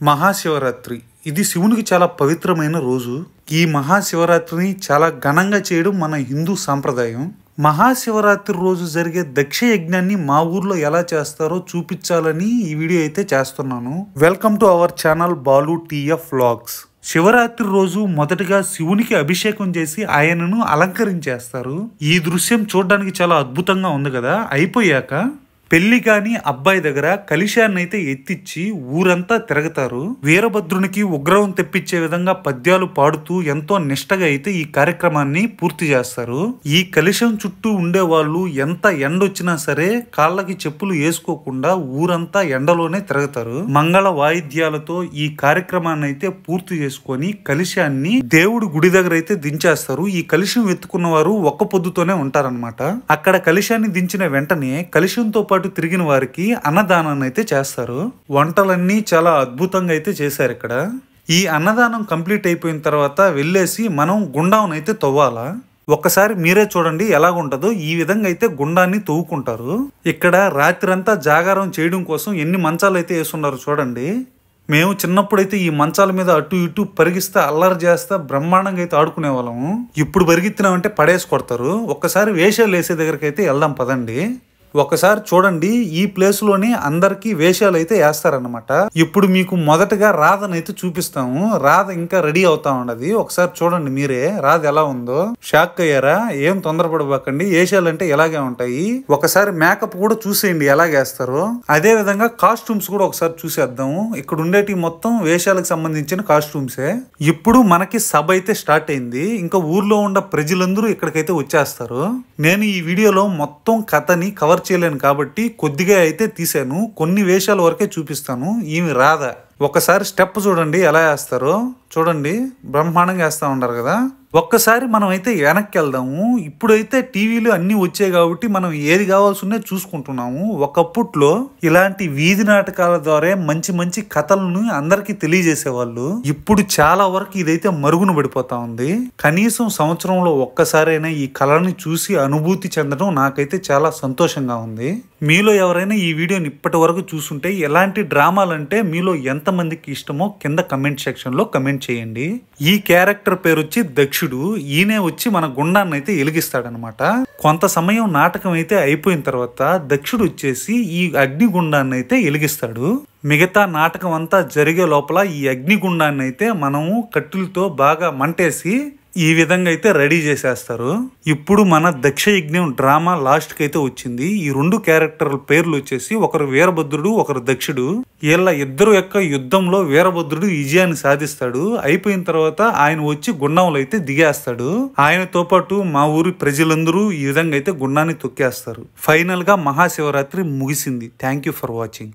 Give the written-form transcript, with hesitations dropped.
మహాశివరాత్రి ఇది శివునికి చాలా పవిత్రమైన రోజు. ఈ మహాశివరాత్రిని చాలా ఘనంగా చేయడం మన హిందూ సాంప్రదాయం. మహాశివరాత్రి రోజు జరిగే దక్ష యజ్ఞాన్ని మా ఊర్లో ఎలా చేస్తారో చూపించాలని ఈ వీడియో అయితే చేస్తున్నాను. Welcome to our channel Balu TF vlogs. Shivaratri రోజు మొదటగా శివునికి అభిషేకం చేసి ఆయనను అలంకరించేస్తారు. ఈ దృశ్యం చూడడానికి చాలా అద్భుతంగా ఉంది కదా. అయిపోయాక పెళ్లి కాని అబ్బాయి దగ్గర కలశాన్ని అయితే ఎత్తిచ్చి ఊరంతా తిరగతారు. వీరభద్రునికి ఉగ్రవం తెప్పించే విధంగా పద్యాలు పాడుతూ ఎంతో నిష్టగా అయితే ఈ కార్యక్రమాన్ని పూర్తి చేస్తారు. ఈ కలశం చుట్టూ ఉండే వాళ్ళు ఎంత ఎండొచ్చినా సరే కాళ్ళకి చెప్పులు వేసుకోకుండా ఊరంతా ఎండలోనే తిరగతారు. మంగళ వాయిద్యాలతో ఈ కార్యక్రమాన్ని అయితే పూర్తి చేసుకొని కలశాన్ని దేవుడి గుడి దగ్గర అయితే దించేస్తారు. ఈ కలశం ఎత్తుకున్న వారు ఒక్క పొద్దుతోనే ఉంటారనమాట. అక్కడ కలశాన్ని దించిన వెంటనే కలశంతో పాటు తిరిగిన వారికి అన్నదానాన్ని అయితే చేస్తారు. వంటలన్నీ చాలా అద్భుతంగా అయితే చేశారు ఇక్కడ. ఈ అన్నదానం కంప్లీట్ అయిపోయిన తర్వాత వెళ్ళేసి మనం గుండాన్ని అయితే తవ్వాలా. ఒక్కసారి మీరే చూడండి ఎలాగుంటుందో. ఈ విధంగా అయితే గుండాన్ని తవ్వుకుంటారు. ఇక్కడ రాత్రంతా జాగారం చేయడం కోసం ఎన్ని మంచాలు అయితే వేసున్నారు చూడండి. మేము చిన్నప్పుడైతే ఈ మంచాల మీద అటు ఇటు పరిగిస్తా అల్లరి చేస్తా బ్రహ్మాండంగా అయితే ఆడుకునే వాళ్ళము. ఇప్పుడు పరిగెత్తినామంటే పడేసి కొడతారు. ఒక్కసారి వేషాలు వేసే దగ్గరికి అయితే వెళ్దాం పదండి. ఒకసారి చూడండి, ఈ ప్లేస్ లోని అందరికి వేషాలు అయితే వేస్తారనమాట. ఇప్పుడు మీకు మొదటగా రాధను అయితే చూపిస్తాము. రాధ ఇంకా రెడీ అవుతా ఉండదు. ఒకసారి చూడండి మీరే రాధ ఎలా ఉందో. షాక్ అయ్యారా? ఏం తొందరపడబాకండి, వేషాలు అంటే ఎలాగే ఉంటాయి. ఒకసారి మేకప్ కూడా చూసేయండి ఎలాగేస్తారో. అదే విధంగా కాస్ట్యూమ్స్ కూడా ఒకసారి చూసేద్దాము. ఇక్కడ ఉండేటి మొత్తం వేషాలకు సంబంధించిన కాస్ట్యూమ్సే. ఇప్పుడు మనకి సభ అయితే స్టార్ట్ అయింది. ఇంకా ఊర్లో ఉన్న ప్రజలందరూ ఇక్కడికైతే వచ్చేస్తారు. నేను ఈ వీడియోలో మొత్తం కథని కవర్ చేయలేను కాబట్టి కొద్దిగా అయితే తీసాను. కొన్ని వేషాల వరకే చూపిస్తాను. ఈమె రాధ. ఒకసారి స్టెప్ చూడండి ఎలా వేస్తారో. చూడండి బ్రహ్మాండంగా వేస్తా ఉంటారు కదా. ఒక్కసారి మనం అయితే వెనక్కి వెళ్దాము. ఇప్పుడైతే టీవీలు అన్ని వచ్చాయి కాబట్టి మనం ఏది కావాల్సిందే చూసుకుంటున్నాము. ఒకప్పట్లో ఇలాంటి వీధి నాటకాల ద్వారా మంచి మంచి కథలను అందరికి తెలియజేసేవాళ్ళు. ఇప్పుడు చాలా వరకు ఇదైతే మరుగున పడిపోతా ఉంది. కనీసం సంవత్సరంలో ఒక్కసారైనా ఈ కళని చూసి అనుభూతి చెందడం నాకైతే చాలా సంతోషంగా ఉంది. మీలో ఎవరైనా ఈ వీడియోని ఇప్పటి వరకు చూసుంటే ఎలాంటి డ్రామాలంటే మీలో ఎంతమందికి ఇష్టమో కింద కమెంట్ సెక్షన్ లో కమెంట్ చేయండి. ఈ క్యారెక్టర్ పేరు వచ్చి దక్షుడు. ఈయనే వచ్చి మన గుండాన్ని అయితే వెలిగిస్తాడనమాట. కొంత సమయం నాటకం అయితే అయిపోయిన తర్వాత దక్షుడు వచ్చేసి ఈ అగ్నిగుండాన్ని అయితే వెలిగిస్తాడు. మిగతా నాటకం అంతా జరిగే లోపల ఈ అగ్నిగుండాన్ని అయితే మనము కట్టెలతో బాగా మంటేసి ఈ విధంగా అయితే రెడీ చేసేస్తారు. ఇప్పుడు మన దక్ష యజ్ఞం డ్రామా లాస్ట్ కి అయితే వచ్చింది. ఈ రెండు క్యారెక్టర్ల పేర్లు వచ్చేసి ఒకరు వీరభద్రుడు, ఒకరు దక్షుడు. వీళ్ళ ఇద్దరు యొక్క యుద్ధంలో వీరభద్రుడు విజయాన్ని సాధిస్తాడు. అయిపోయిన తర్వాత ఆయన వచ్చి గుండంలో అయితే దిగేస్తాడు. ఆయనతో పాటు మా ఊరి ప్రజలందరూ ఈ విధంగా అయితే గుండాన్ని తొక్కేస్తారు. ఫైనల్ గా మహాశివరాత్రి ముగిసింది. Thank you for watching.